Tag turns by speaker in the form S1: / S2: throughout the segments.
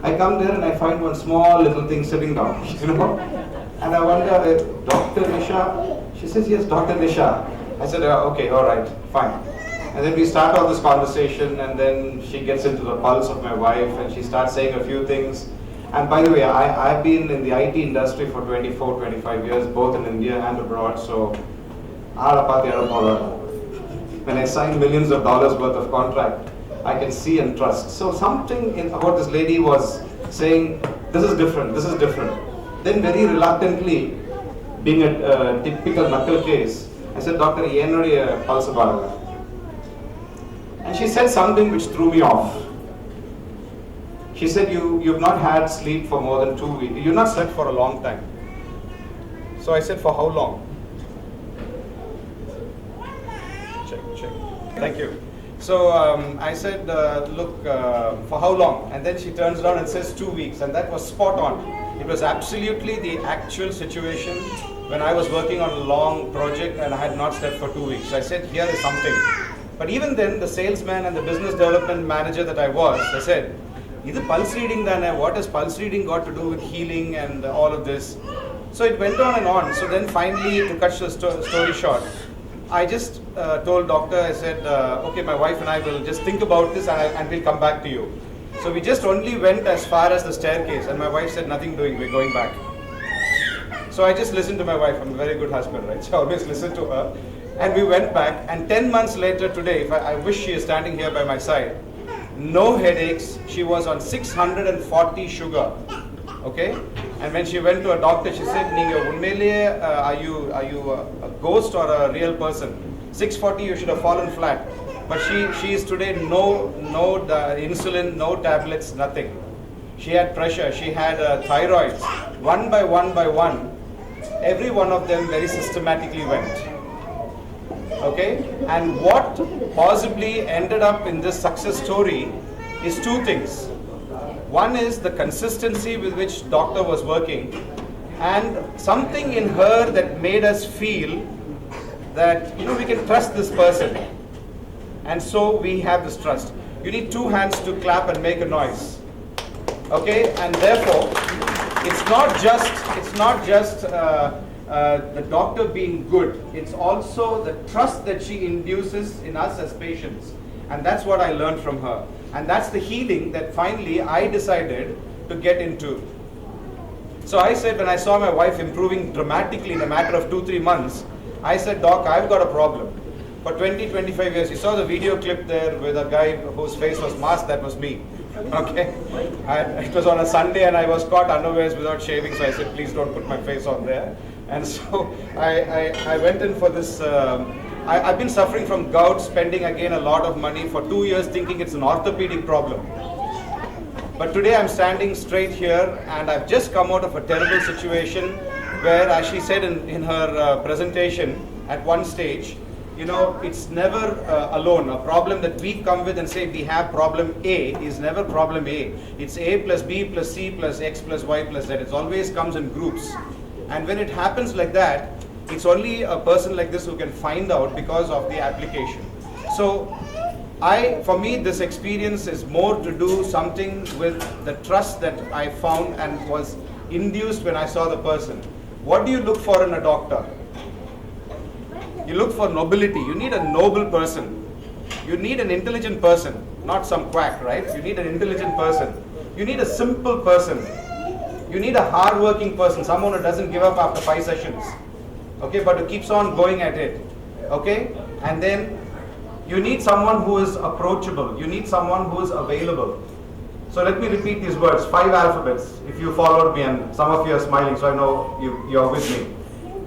S1: I come there and I find one small little thing sitting down, and I wonder, Dr. Nisha? She says, yes, Dr. Nisha. I said, okay, all right, fine. And then we start all this conversation, and then she gets into the pulse of my wife, and she starts saying a few things. And by the way, I've been in the IT industry for 24, 25 years, both in India and abroad, so when I sign millions of dollars worth of contract, I can see and trust. So something about this lady was saying, this is different, this is different. Then very reluctantly, being a typical knuckle case, I said, Doctor, yenuடைய pulse பாருங்க. And she said something which threw me off. She said, you've not had sleep for more than 2 weeks. You've not slept for a long time. So I said, for how long? Check. Thank you. So I said, look, for how long? And then she turns around and says 2 weeks. And that was spot on. It was absolutely the actual situation when I was working on a long project and I had not slept for 2 weeks. So I said, here is something. But even then, the salesman and the business development manager that I was, I said, is it pulse reading then? What has pulse reading got to do with healing and all of this? So it went on and on. So then finally, to cut the story short, I just told doctor, I said, okay, my wife and I will just think about this and we'll come back to you. So we just only went as far as the staircase and my wife said, nothing doing, we're going back. So I just listened to my wife. I'm a very good husband, right? So I always listen to her. And we went back, and 10 months later today, if I wish she is standing here by my side, no headaches. She was on 640 sugar, okay? And when she went to a doctor, she said, are you a ghost or a real person? 640, you should have fallen flat. But she is today no insulin, no tablets, nothing. She had pressure, she had thyroids. One by one, every one of them very systematically went. Okay, and what possibly ended up in this success story is two things. One is the consistency with which doctor was working, and something in her that made us feel that we can trust this person, and so we have this trust. You need two hands to clap and make a noise. Okay, and therefore it's not just the doctor being good, it's also the trust that she induces in us as patients. And that's what I learned from her. And that's the healing that finally I decided to get into. So I said, when I saw my wife improving dramatically in a matter of 2-3 months, I said, Doc, I've got a problem. For 20-25 years, you saw the video clip there with a guy whose face was masked, that was me. Okay, it was on a Sunday and I was caught unawares without shaving, so I said, please don't put my face on there. And so I went in for this. I've been suffering from gout, spending again a lot of money for 2 years thinking it's an orthopedic problem. But today I'm standing straight here and I've just come out of a terrible situation where, as she said in her presentation at one stage, it's never alone. A problem that we come with and say we have problem A is never problem A. It's A plus B plus C plus X plus Y plus Z. It always comes in groups. And when it happens like that, it's only a person like this who can find out because of the application. So for me, this experience is more to do something with the trust that I found and was induced when I saw the person. What do you look for in a doctor? You look for nobility. You need a noble person. You need an intelligent person, not some quack, right? You need an intelligent person. You need a simple person. You need a hard-working person, someone who doesn't give up after 5 sessions, okay, but who keeps on going at it, okay? And then you need someone who is approachable. You need someone who is available. So let me repeat these words, 5 alphabets, if you followed me, and some of you are smiling, so I know you're with me.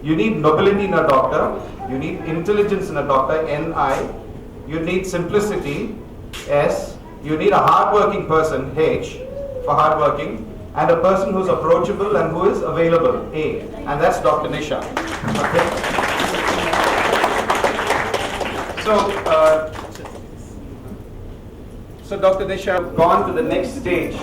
S1: You need nobility in a doctor. You need intelligence in a doctor, N-I. You need simplicity, S. You need a hard-working person, H, for hardworking. And a person who's approachable and who is available, A. And that's Dr. Nisha. Okay? So Dr. Nisha has gone to the next stage